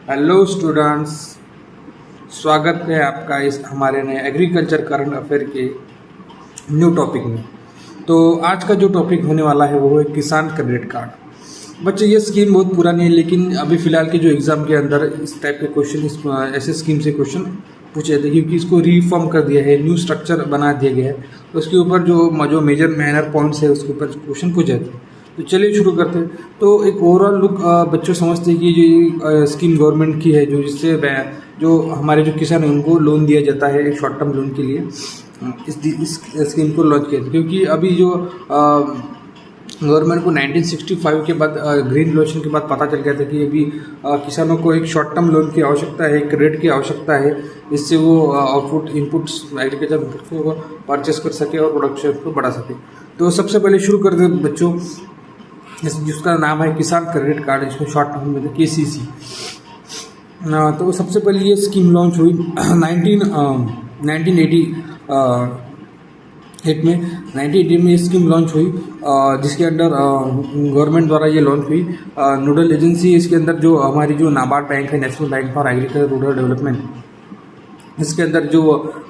Hello students, स्वागत है आपका इस हमारे नए एग्रीकल्चर करंट अफेयर के न्यू टॉपिक में। तो आज का जो टॉपिक होने वाला है वो है किसान क्रेडिट कार्ड। बच्चे ये स्कीम बहुत पुरानी है, लेकिन अभी फ़िलहाल के जो एग्ज़ाम के अंदर इस टाइप के क्वेश्चन ऐसे स्कीम से क्वेश्चन पूछे जाते हैं, क्योंकि इसको रिफॉर्म कर दिया है, न्यू स्ट्रक्चर बना दिया गया है। तो उसके ऊपर जो मेजर माइनर पॉइंट्स है उसके ऊपर क्वेश्चन पूछे जाते हैं। तो चलिए शुरू करते हैं। तो एक ओवरऑल लुक बच्चों समझते हैं कि जो स्कीम गवर्नमेंट की है, जो जिससे जो हमारे जो किसान हैं उनको लोन दिया जाता है एक शॉर्ट टर्म लोन के लिए। इस स्कीम को लॉन्च किया था, क्योंकि अभी जो गवर्नमेंट को 1965 के बाद ग्रीन रेवोल्यूशन के बाद पता चल गया था कि अभी किसानों को एक शॉर्ट टर्म लोन की आवश्यकता है, क्रेडिट की आवश्यकता है, इससे वो आउटपुट इनपुट्स एग्रीकल्चर इनपुट्स को परचेस कर सके और प्रोडक्शन को बढ़ा सके। तो सबसे पहले शुरू करते हैं बच्चों, जिसका नाम है किसान क्रेडिट कार्ड, इसको शॉर्ट टर्म में KCC। तो सबसे पहले ये स्कीम लॉन्च हुई 1980 में ये स्कीम लॉन्च हुई, जिसके अंडर गवर्नमेंट द्वारा ये लॉन्च हुई। नोडल एजेंसी इसके अंदर जो हमारी जो नाबार्ड बैंक है, national bank for agriculture rural development, इसके अंदर जो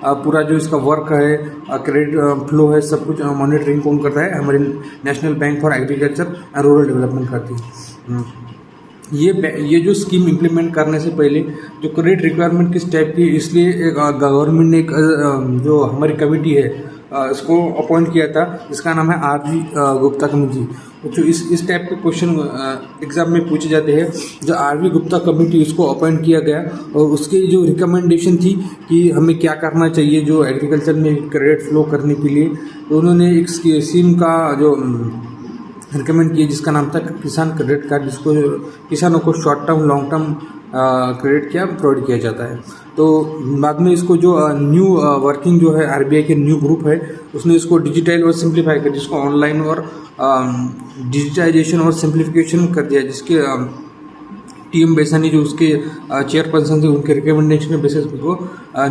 पूरा जो इसका वर्क है, क्रेडिट फ्लो है, सब कुछ मॉनिटरिंग कौन करता है? हमारी national bank for agriculture and rural development करती है। ये जो स्कीम इम्प्लीमेंट करने से पहले जो क्रेडिट रिक्वायरमेंट किस टाइप की, इसलिए गवर्नमेंट ने एक जो हमारी कमेटी है इसको अपॉइंट किया था, जिसका नाम है RV गुप्ता कमेटी। जो इस टाइप के क्वेश्चन एग्जाम में पूछे जाते हैं। जो RV गुप्ता कमेटी, उसको अपॉइंट किया गया और उसकी जो रिकमेंडेशन थी कि हमें क्या करना चाहिए जो एग्रीकल्चर में क्रेडिट फ्लो करने के लिए, तो उन्होंने एक स्कीम का जो रिकमेंड किया जिसका नाम था किसान क्रेडिट कार्ड, जिसको किसानों को short term long term credit क्या प्रोवाइड किया जाता है। तो बाद में इसको जो न्यू वर्किंग जो है RBI के न्यू ग्रुप है, उसने इसको डिजिटाइज और सिंप्लीफाई कर, जिसको ऑनलाइन और डिजिटाइजेशन और सिंप्लीफिकेशन कर दिया, जिसके TM बेसानी जो उसके चेयरपर्सन थे, उनके रिकमेंडेशन के बेसिस को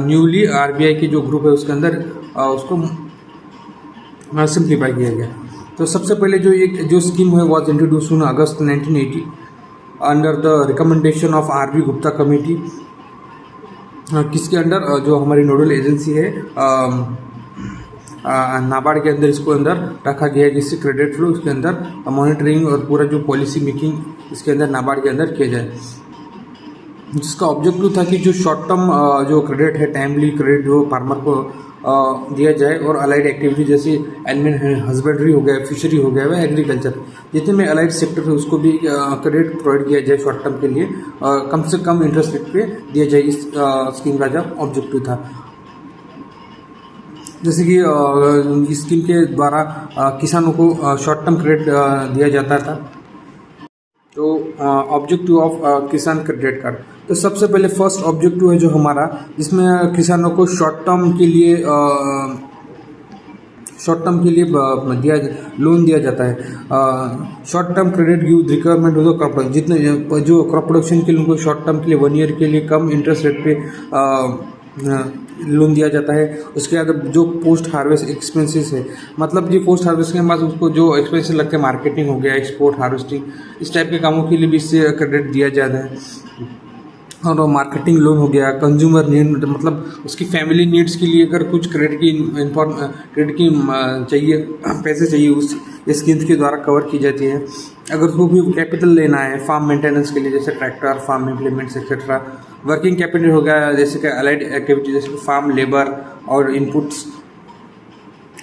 न्यूली RBI के जो ग्रुप है उसके अंदर उसको सिंप्लीफाई किया गया। तो सबसे पहले जो स्कीम है was introduce in August 1980 under the recommendation of RV Gupta committee, किसके अंडर जो हमारी नोडल एजेंसी है नाबार्ड के अंदर इसको अंदर रखा गया है, जिससे क्रेडिट फ्लो इसके अंदर मॉनिटरिंग और पूरा जो पॉलिसी मेकिंग इसके अंदर नाबार्ड के अंदर किया जाए। जिसका ऑब्जेक्टिव था कि जो शॉर्ट टर्म जो क्रेडिट है, टाइमली क्रेडिट जो फार्मर को दिया जाए, और अलाइड एक्टिविटी जैसे एनिमल हस्बेंड्री हो गया, फिशरी हो गया, वह एग्रीकल्चर जितने में अलाइड सेक्टर है उसको भी क्रेडिट प्रोवाइड किया जाए शॉर्ट टर्म के लिए, कम से कम इंटरेस्ट रेट पे दिया जाए। इस स्कीम का जो ऑब्जेक्टिव था, जैसे कि इस स्कीम के द्वारा किसानों को शॉर्ट टर्म क्रेडिट दिया जाता था। तो objective of Kisan credit card, तो सबसे पहले फर्स्ट ऑब्जेक्टिव है जो हमारा, जिसमें किसानों को शॉर्ट टर्म के लिए लोन दिया जाता है। Short term credit give requirement हो क्रॉप, जितने जो क्रॉप प्रोडक्शन के लिए उनको शॉर्ट टर्म के लिए 1 ईयर के लिए कम इंटरेस्ट रेट पे लोन दिया जाता है। उसके बाद जो पोस्ट हार्वेस्ट एक्सपेंसेस है, मतलब जो पोस्ट हार्वेस्ट के बाद उसको जो एक्सपेंसेस लगते हैं, मार्केटिंग हो गया, एक्सपोर्ट, हार्वेस्टिंग, इस टाइप के कामों के लिए भी इससे क्रेडिट दिया जाता है। और मार्केटिंग लोन हो गया, कंज्यूमर नीड, मतलब उसकी फैमिली नीड्स के लिए अगर कुछ क्रेडिट की चाहिए, पैसे चाहिए, उस स्कीम के द्वारा कवर की जाती है। अगर उसको भी कैपिटल लेना है फार्म मेंटेनेंस के लिए, जैसे tractor, farm implements etcetera. Working capital हो गया, जैसे कि अलाइड एक्टिविटी जैसे कि फार्म लेबर और इनपुट्स,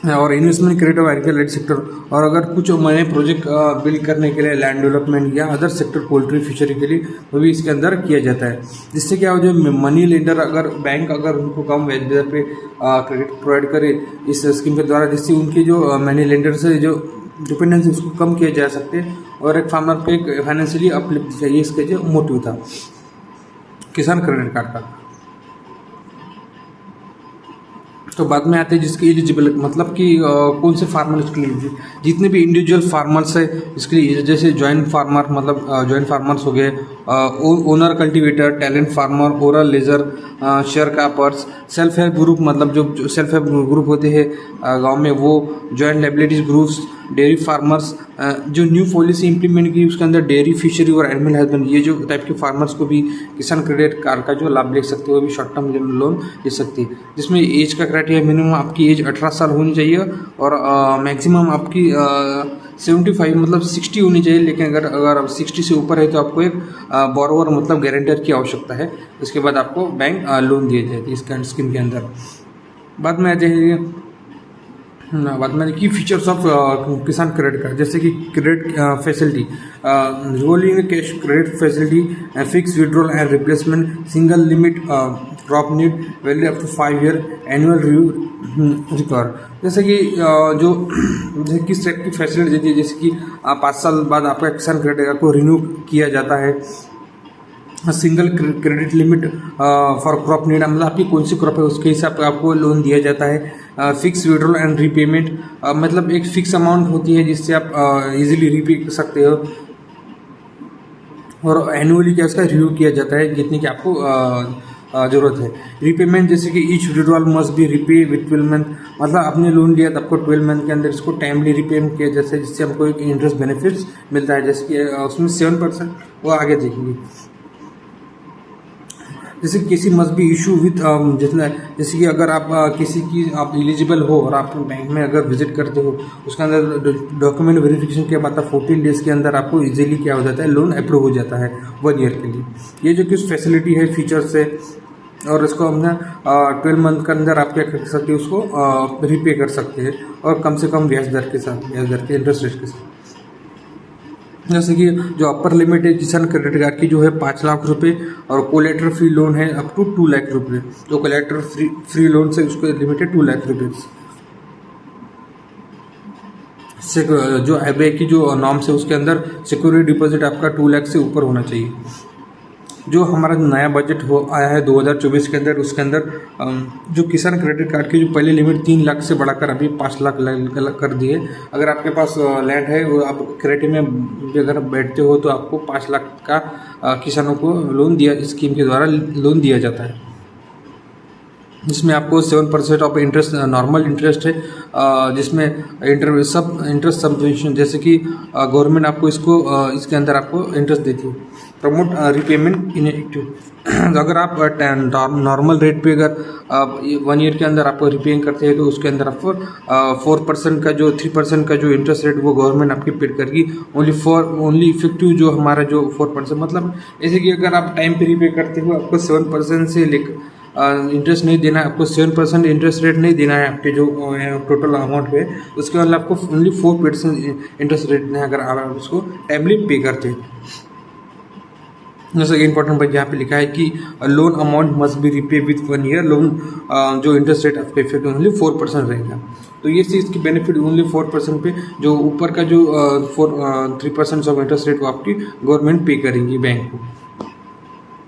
और investment credit of agriculture sector. और अगर कुछ नए प्रोजेक्ट बिल्ड करने के लिए लैंड डेवलपमेंट या अदर सेक्टर, पोल्ट्री, फिशरी के लिए, वो भी इसके अंदर किया जाता है। जिससे क्या हो, जो मनी लेंडर अगर बैंक अगर उनको कम ब्याज दर पे क्रेडिट प्रोवाइड करे इस स्कीम के द्वारा, जिससे उनके जो मनी लेंडर से जो डिपेंडेंस उसको कम किया जा सकते हैं, और एक फार्मर को एक फाइनेंशियली अपलिफ्ट चाहिए, इसके जो मोटिव था किसान क्रेडिट कार्ड का। तो बाद में आते हैं जिसके एलिजिबल, मतलब कि कौन से फार्मर इसके लिए, जितने भी इंडिविजुअल फार्मर्स है इसके लिए, जैसे जॉइंट फार्मर, मतलब जॉइंट फार्मर्स हो गए, owner cultivator, tenant farmer, oral lessee, share croppers, self help group, मतलब जो सेल्फ हेल्प ग्रुप होते हैं गांव में, वो joint liabilities groups, dairy farmers, जो न्यू पॉलिसी इंप्लीमेंट की उसके अंदर डेयरी फिशरी और एनिमल हस्बेंड ये जो टाइप के फार्मर्स को भी किसान क्रेडिट कार्ड का जो लाभ ले सकते हो, वो भी शॉर्ट टर्म लोन ले सकती है, जिसमें एज का क्राइटेरिया मिनिमम आपकी एज 18 साल होनी चाहिए और मैक्सिमम आपकी 75 मतलब 60 होनी चाहिए। लेकिन अगर आप 60 से ऊपर है तो आपको एक बोरोवर मतलब गारंटर की आवश्यकता है। उसके बाद आपको बैंक लोन दिए जाते हैं इस स्कीम के अंदर। बाद में आ जाइए बाद में की features of Kisan credit card, जैसे कि credit facility, rolling cash credit facility, fix withdrawal and replacement, single limit crop need, value up to 5 year, annual review recover. जैसे कि जैसे किस टाइप की फैसिलिटी देती है, जैसे कि 5 साल बाद आपका किसान क्रेडिट कार्ड को रिन्यू किया जाता है। Single credit limit for crop need, मतलब आपकी कौन सी क्रॉप है उसके हिसाब से आपको लोन दिया जाता है। फिक्स विड्रॉल एंड रीपेमेंट, मतलब एक फिक्स अमाउंट होती है जिससे आप इजीली रीपे कर सकते हो, और एनुअली क्या उसका रिव्यू किया जाता है जितनी की आपको ज़रूरत है। रीपेमेंट, जैसे कि each withdrawal must be repay with 12 month, मतलब आपने लोन लिया तो आपको 12 मंथ के अंदर इसको टाइमली रिपेमेंट किया जैसे जिससे हमको एक इंटरेस्ट बेनिफिट्स मिलता है, जैसे कि उसमें 7% वो आगे देखेंगे। जैसे किसी मस्ट बी इशू विथ जितना, जैसे कि अगर आप किसी की आप एलिजिबल हो और आप बैंक में अगर विजिट करते हो उसके अंदर डॉक्यूमेंट वेरिफिकेशन के बाद 14 डेज के अंदर आपको इजीली क्या हो जाता है, लोन अप्रूव हो जाता है 1 ईयर के लिए। ये जो कुछ फैसिलिटी है फीचर्स है, और इसको हमने 12 मंथ के अंदर आप क्या कर सकते हो, उसको रीपे कर सकते हैं, और कम से कम ब्याज दर के साथ, ब्याज दर के इंटरेस्ट रेट के साथ। जैसे कि जो अपर लिमिट है किसान क्रेडिट कार्ड की जो है 5 लाख रुपए, और कोलेटर फ्री लोन है अप टू 2 लाख रुपए। जो कोलेटर फ्री लोन से उसको लिमिट है 2 लाख रुपए से। जो आरबीआई की जो नॉर्म्स है उसके अंदर सिक्योरिटी डिपॉजिट आपका 2 लाख से ऊपर होना चाहिए। जो हमारा नया बजट आया है 2024 के अंदर, उसके अंदर जो किसान क्रेडिट कार्ड की जो पहले लिमिट 3 लाख से बढ़ाकर अभी 5 लाख कर दी है। अगर आपके पास लैंड है और आप क्रेडिट में भी अगर बैठते हो तो आपको 5 लाख का किसानों को लोन दिया, स्कीम के द्वारा लोन दिया जाता है, जिसमें आपको 7% ऑफ इंटरेस्ट नॉर्मल इंटरेस्ट है, जिसमें इंटरेस्ट सब्वेंशन, जैसे कि गवर्नमेंट आपको इसको इसके अंदर आपको इंटरेस्ट देती है। प्रमोट रीपेमेंट इनएक्टिव, अगर आप नॉर्मल रेट पे अगर 1 ईयर के अंदर आपको रीपेइंग करते हैं तो उसके अंदर आपको 4% का जो 3% का जो इंटरेस्ट रेट वो गवर्नमेंट आपकी पेड करेगी। ओनली इफेक्टिव जो हमारा जो 4%, मतलब जैसे कि अगर आप टाइम पे रीपे करते हो आपको 7% से लेकर इंटरेस्ट नहीं देना है, आपको 7% इंटरेस्ट रेट नहीं देना है आपके जो टोटल अमाउंट है, उसके बाद आपको ओनली 4% इंटरेस्ट रेट देना है अगर आप उसको टाइमली पे करते हैं। जैसे कि इंपॉर्टेंट बात यहाँ पे लिखा है कि loan amount must be repay with 1 year, loan जो इंटरेस्ट रेट आपका इफेक्ट ओनली 4% रहेगा। तो ये चीज़ की बेनिफिट ओनली 4% पे, जो ऊपर का जो 3% ऑफ इंटरेस्ट रेट वो आपकी गवर्नमेंट पे करेंगी बैंक को।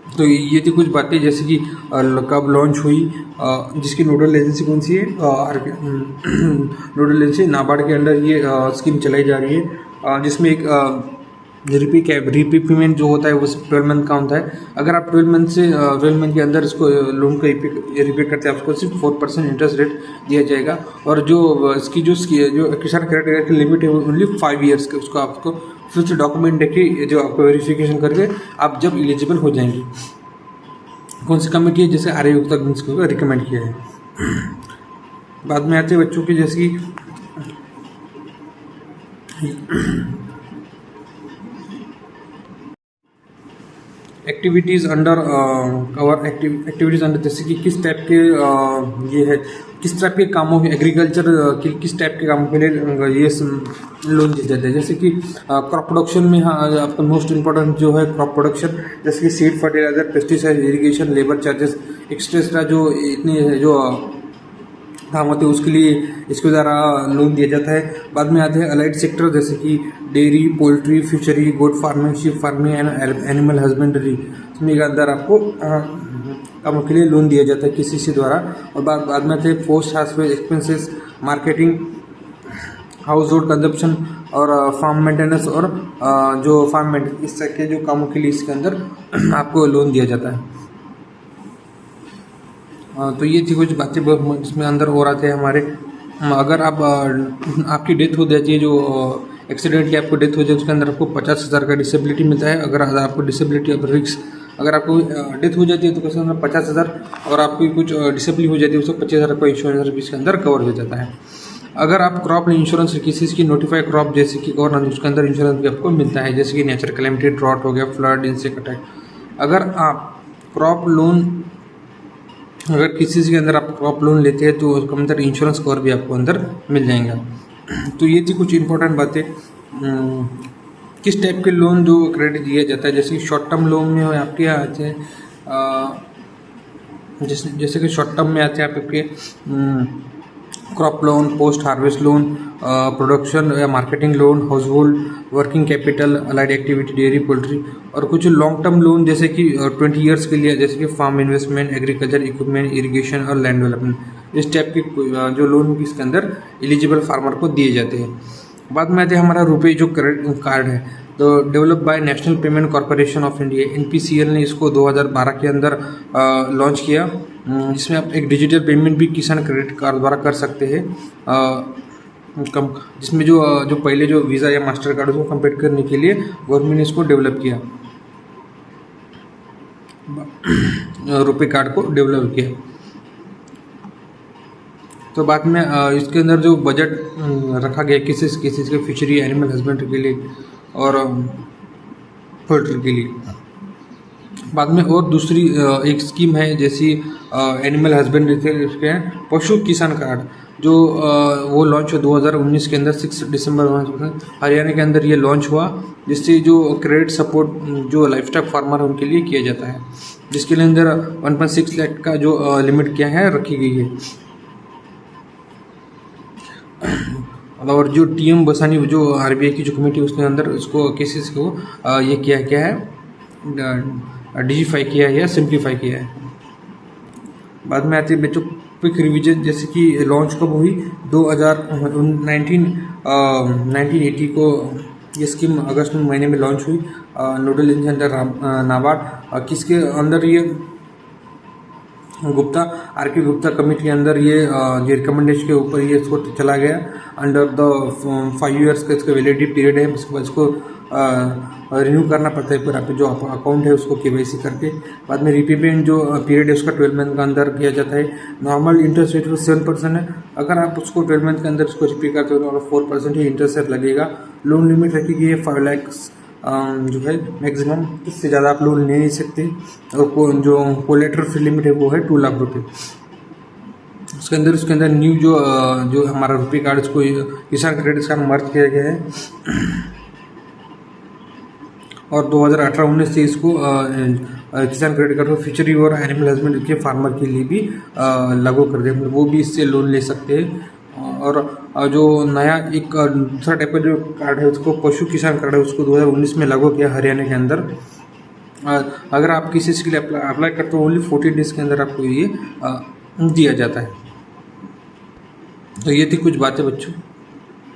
तो ये थी कुछ बातें, जैसे कि कब लॉन्च हुई, जिसकी नोडल एजेंसी कौन सी है, नोडल एजेंसी नाबार्ड के अंडर ये स्कीम चलाई जा रही है, जिसमें एक रीपे पेमेंट जो होता है वो 12 मंथ का होता है। अगर आप 12 मंथ के अंदर इसको लोन को रीपे करते हैं आपको सिर्फ 4% इंटरेस्ट रेट दिया जाएगा, और जो इसकी जो किसान क्रेडिट कार्ड की लिमिट है वो ओनली 5 ईयर्स के, उसको आपको फिर से डॉक्यूमेंट देके जो आपको वेरिफिकेशन करके आप जब एलिजिबल हो जाएंगे। कौन सी कमेटी है, जैसे आर्य युक्ता को रिकमेंड किया है। बाद में आते हैं बच्चों के, जैसे कि activities under cover activities under, जैसे कि किस टाइप के ये है, किस टाइप के कामों के एग्रीकल्चर के किस टाइप के कामों के लिए ये लोन दिए जाते हैं। जैसे कि क्रॉप प्रोडक्शन में आपका मोस्ट इंपॉर्टेंट जो है क्रॉप प्रोडक्शन, जैसे कि seed, fertiliser, pesticide, irrigation, labour charges, extra जो इतनी जो काम होते हैं उसके लिए इसके द्वारा लोन दिया जाता है। बाद में आते हैं अलाइड सेक्टर, जैसे कि dairy, poultry, fishery, goat farming, sheep farming and animal husbandry, इसमें के अंदर आपको कामों के लिए लोन दिया जाता है किसी से द्वारा। और बाद में आते हैं पोस्ट हाउसवेज expenses, marketing, household consumption और फार्म मेंटेनेंस, और जो फार्म मेंटेनेंस इस तरह के जो कामों के लिए इसके अंदर आपको लोन दिया जाता है। तो ये थी कुछ बातें जिसमें अंदर हो रहे थे हमारे अगर आप आपकी डेथ हो जाती है, जो एक्सीडेंटली आपको डेथ हो जाए, उसके अंदर आपको 50,000 का डिसेबिलिटी मिलता है। अगर आपको डिसेबिलिटी अब रिस्क, अगर आपको डेथ हो जाती है तो उसके अंदर 50,000, और आपकी कुछ डिसेबिलिटी हो जाती है उसको 25,000 का इंश्योरेंस भी इसके अंदर कवर हो जाता है। अगर आप क्रॉप इंश्योरेंस किसी की नोटिफाइड क्रॉप जैसे कि और उसके अंदर इंश्योरेंस भी आपको मिलता है, जैसे कि नेचुरल कैलेमिटी, ड्रॉट हो गया, फ्लड, इंसेक्ट अटैक। अगर आप क्रॉप लोन, अगर किसी के अंदर आप क्रॉप लोन लेते हैं तो उसके अंदर इंश्योरेंस कवर भी आपको अंदर मिल जाएगा। तो ये थी कुछ इंपॉर्टेंट बातें। किस टाइप के लोन जो क्रेडिट दिया जाता है, जैसे कि शॉर्ट टर्म लोन में आपके यहाँ आते हैं, जैसे कि शॉर्ट टर्म में आते हैं आपके crop loan, post harvest loan, production या marketing loan, household working capital, allied activity, dairy, poultry. और कुछ लॉन्ग टर्म लोन जैसे कि 20 ईयर्स के लिए, जैसे कि farm investment, agriculture equipment, irrigation और लैंड डेवलपमेंट। इस टाइप के जो लोन भी इसके अंदर एलिजिबल फार्मर को दिए जाते हैं। बाद में आते हैं हमारा रुपए जो क्रेडिट कार्ड है, तो develop by national payment corporation of India, NPCL ने इसको 2012 के अंदर लॉन्च किया। इसमें आप एक डिजिटल पेमेंट भी किसान क्रेडिट कार्ड द्वारा कर सकते हैं, कम, जिसमें जो पहले जो वीज़ा या मास्टर कार्ड उसको कंपेयर करने के लिए गवर्नमेंट ने इसको डेवलप किया, रुपए कार्ड को डेवलप किया। तो बाद में इसके अंदर जो बजट रखा गया किसी के फिशरी, एनिमल हस्बेंड्री के लिए और पोल्ट्री के लिए। बाद में और दूसरी एक स्कीम है, जैसी एनिमल हस्बेंड्री के पशु किसान कार्ड, जो वो लॉन्च हुआ 2019 के अंदर, 6 दिसंबर हरियाणा के अंदर ये लॉन्च हुआ, जिससे जो क्रेडिट सपोर्ट जो लाइफस्टॉक फार्मर है उनके लिए किया जाता है, जिसके लिए अंदर 1.6 लाख का जो लिमिट क्या है रखी गई है। और जो TM बसानी जो RBI की जो कमेटी उसके अंदर उसको केसेस को ये क्या है डिजीफाई किया है या सिंप्लीफाई किया है। बाद में आती है बच्चों क्विक रिवीजन, जैसे कि लॉन्च कब हुई 1980 को ये स्कीम अगस्त महीने में लॉन्च हुई। नोडल एजेंसी अंडर नाबार्ड, किसके अंदर ये गुप्ता RK गुप्ता कमेटी के अंदर ये रिकमेंडेशन के ऊपर ये इसको चला गया। अंडर द 5 ईयर्स का इसका वैलिडिटी पीरियड है, उसके बाद इसको रिन्यू करना पड़ता है फिर आप जो अकाउंट है उसको KYC करके। बाद में रीपेमेंट जो पीरियड है उसका 12 मंथ का अंदर किया जाता है। नॉर्मल इंटरेस्ट रेट 7% है, अगर आप उसको 12 मंथ के अंदर उसको रिपे करते हो तो 4% ही इंटरेस्ट रेट लगेगा। लोन लिमिट रखी गई है 5 लाख जो है मैक्सिमम, इससे ज़्यादा आप लोन ले नहीं सकते। और जो कोलेटरल फ्री लिमिट है वो है 2 लाख रुपये। उसके अंदर न्यू जो हमारा रुपये कार्ड इसको किसान क्रेडिट कार्ड मर्ज किया गया है, और 2018-19 से इसको किसान क्रेडिट कार्ड को फिशरी और एनिमल हस्बेंड्री के फार्मर के लिए भी लागू कर दिया, वो भी इससे लोन ले सकते हैं। और जो नया एक दूसरा टाइप का जो कार्ड है उसको पशु किसान कार्ड है, उसको 2019 में लागू किया हरियाणा के अंदर। अगर आप किसी चीज़ के लिए अप्लाई करते हो ओनली 14 डेज के अंदर आपको ये दिया जाता है। तो ये थी कुछ बातें बच्चों।